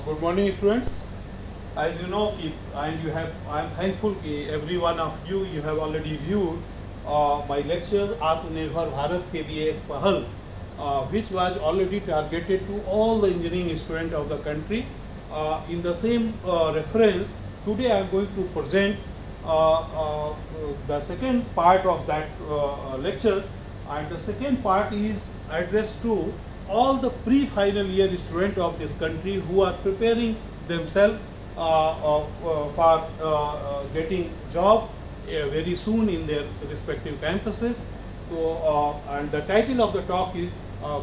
Good morning, students. As you know, I am thankful that every one of you have already viewed my lecture Atmanirbhar Bharat के लिए एक पहल, which was already targeted to all the engineering students of the country. In the same reference, today I am going to present the second part of that lecture, and the second part is addressed to all the pre-final year students of this country who are preparing themselves for getting job very soon in their respective campuses. So, and the title of the talk is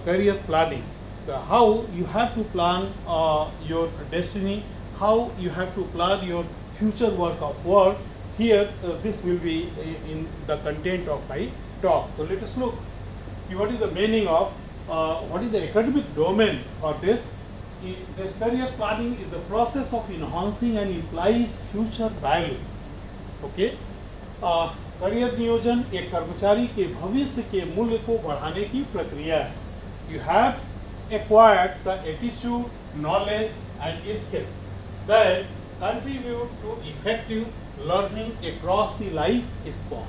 career planning. How you have to plan your destiny, how you have to plan your future work of work. Here, this will be in the content of my talk. So let us look what is the meaning of what is the academic domain for this. This career planning is the process of enhancing an employee's future value. Okay. Career नियोजन एक कर्मचारी के भविष्य के मूल्य को बढ़ाने की प्रक्रिया है. You have acquired the attitude, knowledge and skill that contribute to effective learning across the life span.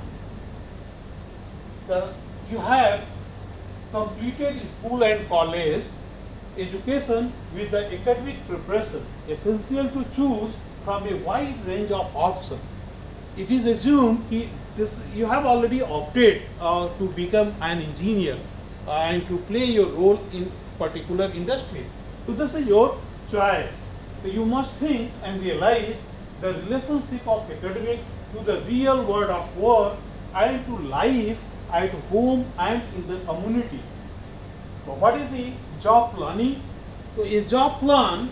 You have completed school and college education with the academic preparation essential to choose from a wide range of options. It is assumed that you have already opted to become an engineer and to play your role in particular industry. So this is your choice. So you must think and realize the relationship of academic to the real world of work and to life at home and in the community. So what is the job planning? So a job plan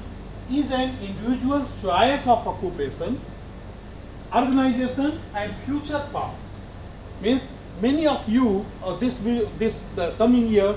is an individual's choice of occupation, organization and future path. Means many of you the coming year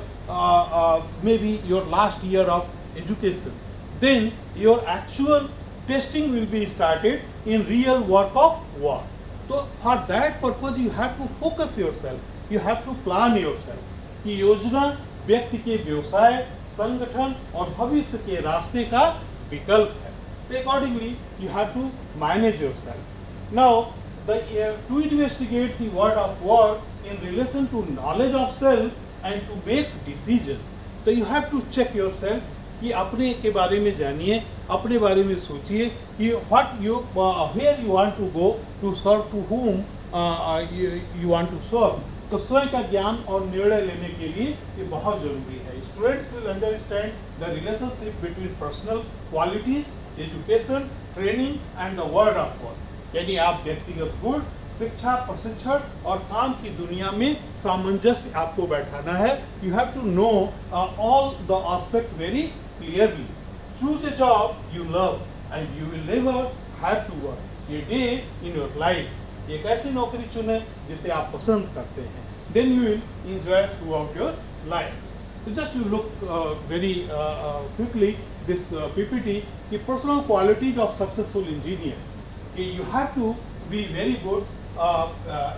maybe your last year of education. Then your actual testing will be started in real work of work. So for that purpose you have to focus yourself. You have to plan yourself. कि योजना व्यक्ति के व्यवसाय, संगठन और भविष्य के रास्ते का विकल्प है. So accordingly you have to manage yourself. Now, to investigate the world of work in relation to knowledge of self and to make decision, so you have to check yourself कि अपने के बारे में जानिए, अपने बारे में सोचिए कि where you want to go to serve, to whom you want to serve. तो स्वयं का ज्ञान और निर्णय लेने के लिए ये बहुत जरूरी है. Students will understand the relationship between personal qualities, education, training and the world of work. यानी आप व्यक्तिगत गुण, शिक्षा, प्रशिक्षण और काम की दुनिया में सामंजस्य आपको बैठाना है. You have to know all the aspect very clearly. Choose a job you love and you will never have to work a day in your life. एक ऐसी नौकरी चुने जिसे आप पसंद करते हैं. Then you will enjoy throughout your life. So just you look very quickly this PPT. The personal qualities of successful engineer. You have to be very good,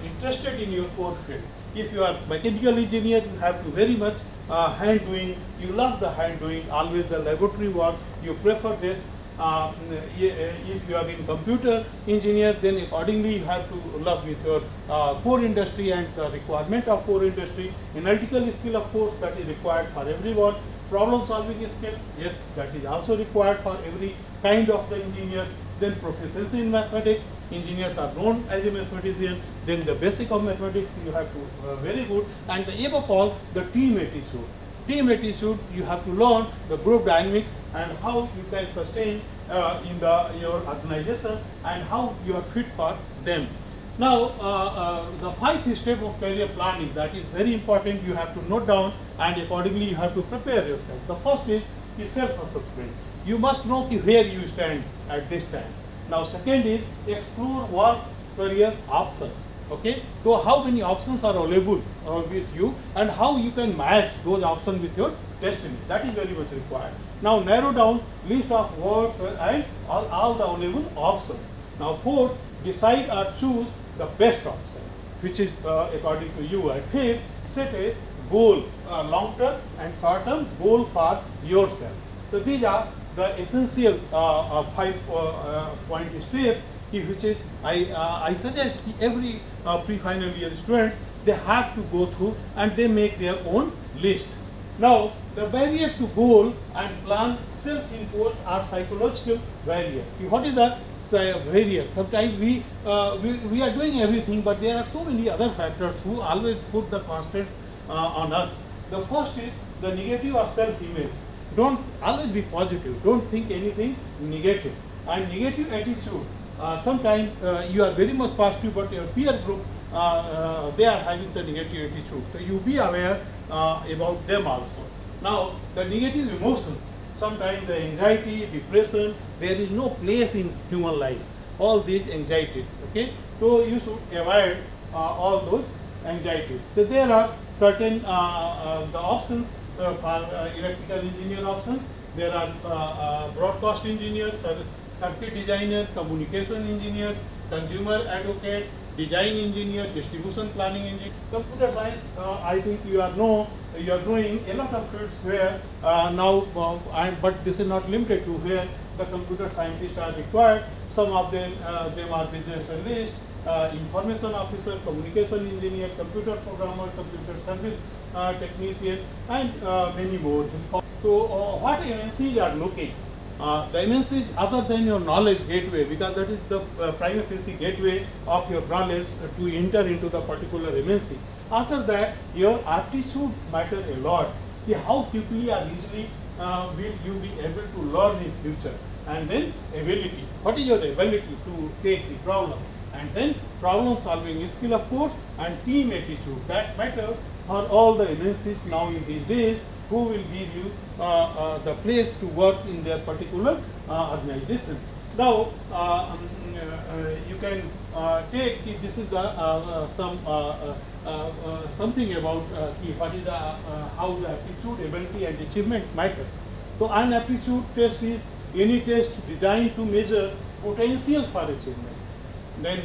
interested in your core field. If you are mechanical engineer, you have to very much hand doing. You love the hand doing, always the laboratory work. You prefer this. If you are in computer engineer, then accordingly you have to love with your core industry and the requirement of core industry. Analytical skill, of course, that is required for everyone. Problem solving skill, yes, that is also required for every kind of the engineers. Then proficiency in mathematics, engineers are known as a mathematician. Then the basic of mathematics you have to very good, and the above all the team attitude. Team attitude, you have to learn the group dynamics and how you can sustain in your organization and how you are fit for them. Now, the 5 steps of career planning, that is very important. You have to note down and accordingly you have to prepare yourself. The first is self-assessment. You must know where you stand at this time. Now, second is explore work career options. Okay, so how many options are available with you and how you can match those options with your destiny. That is very much required. Now narrow down list of work and all the available options. Now fourth, decide or choose the best option, which is according to you. And fifth, set a goal, long term and short term goal for yourself. So these are the essential 5 point steps, which is I suggest every pre-final year students they have to go through and they make their own list. Now, the barrier to goal and plan self-imposed are psychological barrier. What is the barrier? Sometimes we are doing everything, but there are so many other factors who always put the constraints on us. The first is the negative or self-image. Don't always be positive. Don't think anything negative. And negative attitude. Sometimes you are very much positive, but your peer group they are having the negative attitude. So you be aware about them also. Now the negative emotions. Sometimes the anxiety, depression, there is no place in human life. All these anxieties. Okay. So you should avoid all those anxieties. So there are certain the options for electrical engineer options. There are broadcast engineers, circuit designer, communication engineers, consumer advocate, design engineer, distribution planning engineer. Computer science, I think you are doing a lot of fields where now, but this is not limited to where the computer scientists are required. Some of them are business analysts, information officer, communication engineer, computer programmer, computer service technician, and many more. So what MNCs are looking? The MNCs other than your knowledge gateway, because that is the prima facie gateway of your knowledge to enter into the particular MNC. After that, your aptitude matter a lot. How quickly or easily will you be able to learn in future? And then ability. What is your ability to take the problem? And then problem solving skill, of course, and team attitude. That matter for all the MNCs now in these days, who will give you the place to work in their particular organization. Now, you can take this is the something about what is the how the aptitude, ability, and achievement matter. So, an aptitude test is any test designed to measure potential for achievement. Then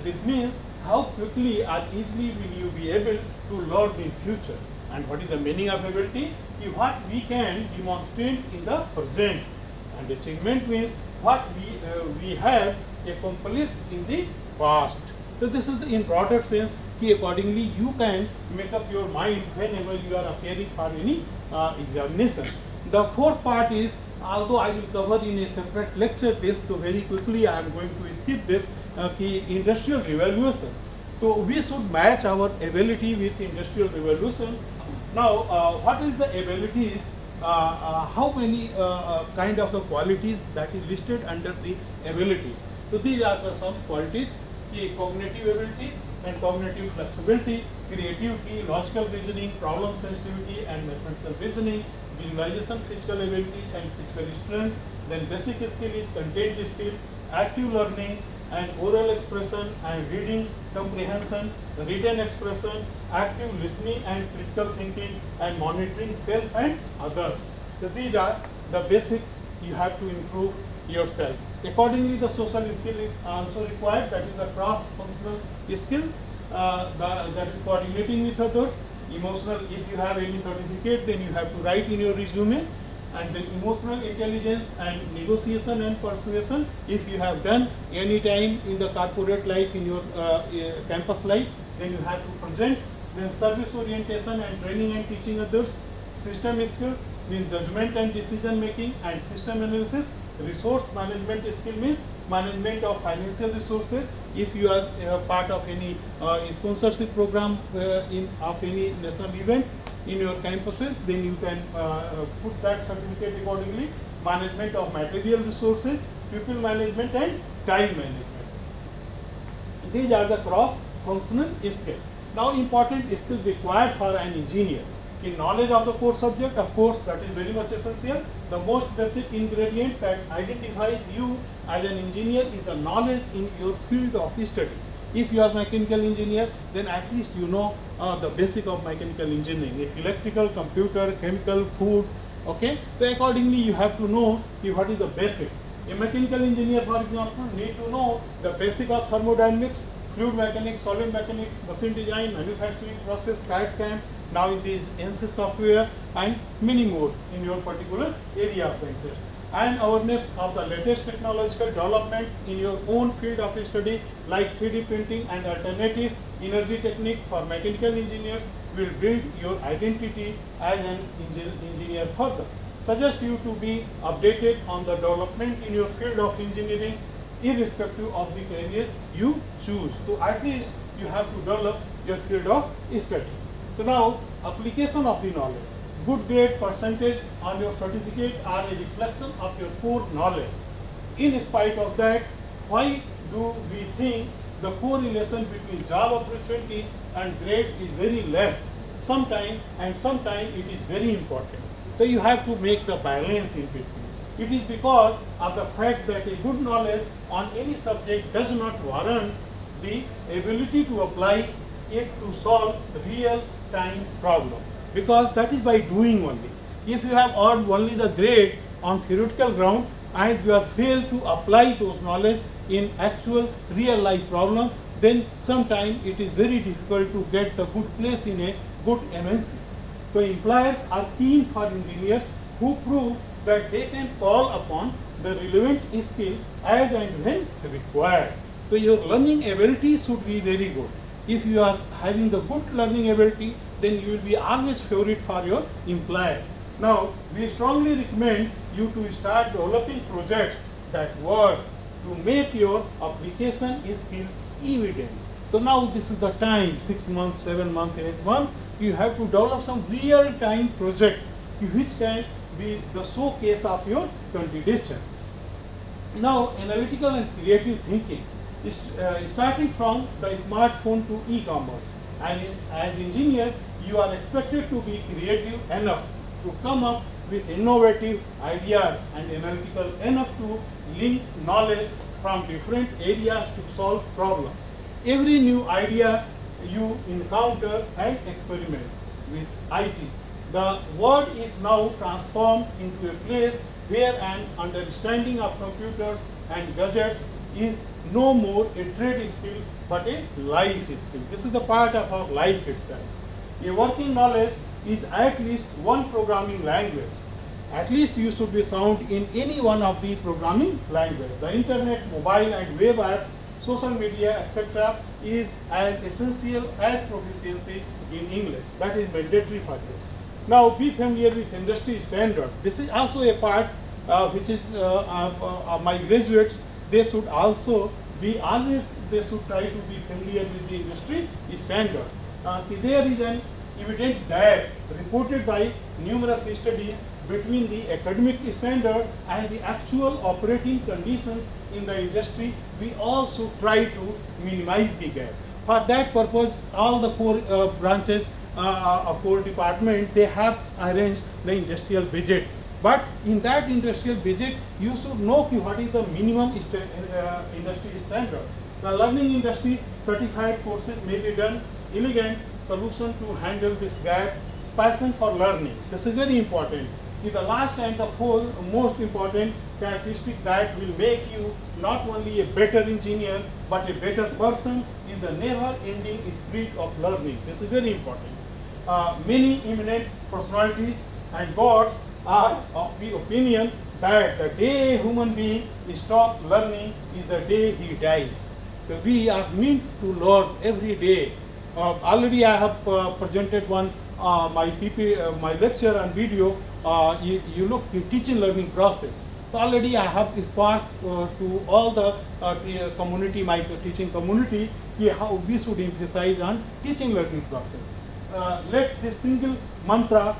this means how quickly or easily will you be able to learn in future. And what is the meaning of ability? What we can demonstrate in the present. And achievement means what we have accomplished in the past. So this is in broader sense. Accordingly, you can make up your mind whenever you are appearing for any examination. The fourth part is, although I will cover in a separate lecture this, so very quickly I am going to skip this. Industrial revolution. So we should match our ability with industrial revolution. Now, what is the abilities? How many kind of the qualities that is listed under the abilities? So these are the some qualities: cognitive abilities and cognitive flexibility, creativity, logical reasoning, problem sensitivity, and mathematical reasoning, visualization, physical ability, and physical strength. Then basic skill is content skill, active learning, and oral expression, and reading comprehension, written expression, active listening and critical thinking, and monitoring self and others. So these are the basics you have to improve yourself. Accordingly, the social skill is also required, that is the cross-functional skill, that is coordinating with others. Emotional, if you have any certificate, then you have to write in your resume. And then emotional intelligence and negotiation and persuasion, if you have done any time in the corporate life, in your campus life, then you have to present. Then service orientation and training and teaching others. System skills means judgment and decision making and system analysis. Resource management skill means management of financial resources. If you are part of any sponsorship program of any national event in your campuses, then you can put that certificate accordingly. Management of material resources, people management, and time management. These are the cross-functional skills. Now, important skills required for an engineer. In knowledge of the core subject, of course, that is very much essential. The most basic ingredient that identifies you as an engineer is the knowledge in your field of study. If you are mechanical engineer, then at least you know the basic of mechanical engineering. If electrical, computer, chemical, food, okay. So accordingly, you have to know what is the basic. A mechanical engineer, for example, need to know the basic of thermodynamics, fluid mechanics, solid mechanics, machine design, manufacturing process, CAD/CAM, now it is NC software and many more in your particular area of interest. And awareness of the latest technological development in your own field of study like 3D printing and alternative energy technique for mechanical engineers will build your identity as an engineer further. Suggest you to be updated on the development in your field of engineering irrespective of the career you choose. So at least you have to develop your field of study. So now application of the knowledge. Good grade percentage on your certificate are a reflection of your core knowledge. In spite of that, why do we think the correlation between job opportunity and grade is very less? Sometimes it is very important. So you have to make the balance in between. It is because of the fact that a good knowledge on any subject does not warrant the ability to apply it to solve real time problem, because that is by doing only. If you have earned only the grade on theoretical ground and you are failed to apply those knowledge in actual real life problem, then sometimes it is very difficult to get the good place in a good MNCs. So employers are keen for engineers who prove that they can call upon the relevant skill as and when required. So your learning ability should be very good. If you are having the good learning ability, then you will be always favorite for your employer. Now, we strongly recommend you to start developing projects that work to make your application skill evident. So now this is the time, 6 months, 7 months, 8 months, you have to develop some real-time project which can be the showcase of your candidature. Now, analytical and creative thinking is starting from the smartphone to e-commerce. And as engineer, you are expected to be creative enough to come up with innovative ideas and analytical enough to link knowledge from different areas to solve problems. Every new idea you encounter and experiment with IT. The world is now transformed into a place where an understanding of computers and gadgets is no more a trade skill but a life skill. This is the part of our life itself. A working knowledge is at least one programming language. At least you should be sound in any one of the programming language. The internet, mobile and web apps, social media, etc. is as essential as proficiency in English. That is mandatory for this. Now be familiar with industry standard. This is also a part which is my graduates, they should also be always, they should try to be familiar with the industry standard. There is an evident gap reported by numerous studies between the academic standard and the actual operating conditions in the industry. We also try to minimize the gap. For that purpose, all the four branches of core department, they have arranged the industrial budget. But in that industrial budget, you should know what is the minimum industry standard. The learning industry certified courses may be done. Elegant solution to handle this gap. Passion for learning. This is very important. The last and the most important characteristic that will make you not only a better engineer but a better person is the never-ending spirit of learning. This is very important. Many eminent personalities and gods are of the opinion that the day a human being stops learning is the day he dies. So we are meant to learn every day. Already I have presented one my lecture and video. You look in teaching learning process. So already I have sparked to all the community, my teaching community, how we should emphasize on teaching learning process. Let this single mantra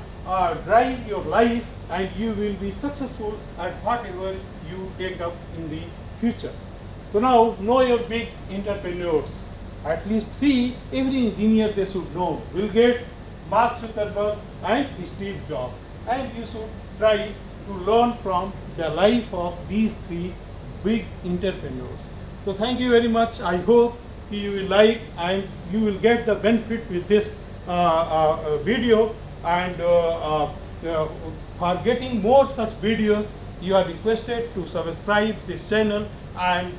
drive your life, and you will be successful at whatever you take up in the future. So now, know your big entrepreneurs. At least 3, every engineer they should know. Bill Gates, Mark Zuckerberg and Steve Jobs. And you should try to learn from the life of these 3 big entrepreneurs. So thank you very much. I hope you will like and you will get the benefit with this video. And for getting more such videos, you are requested to subscribe this channel, and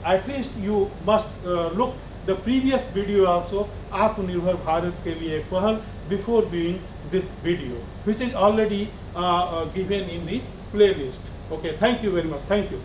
at least you must look the previous video also, Atmanirbhar Bharat ke liye ek pahal, before doing this video, which is already given in the playlist. Okay, thank you very much. Thank you.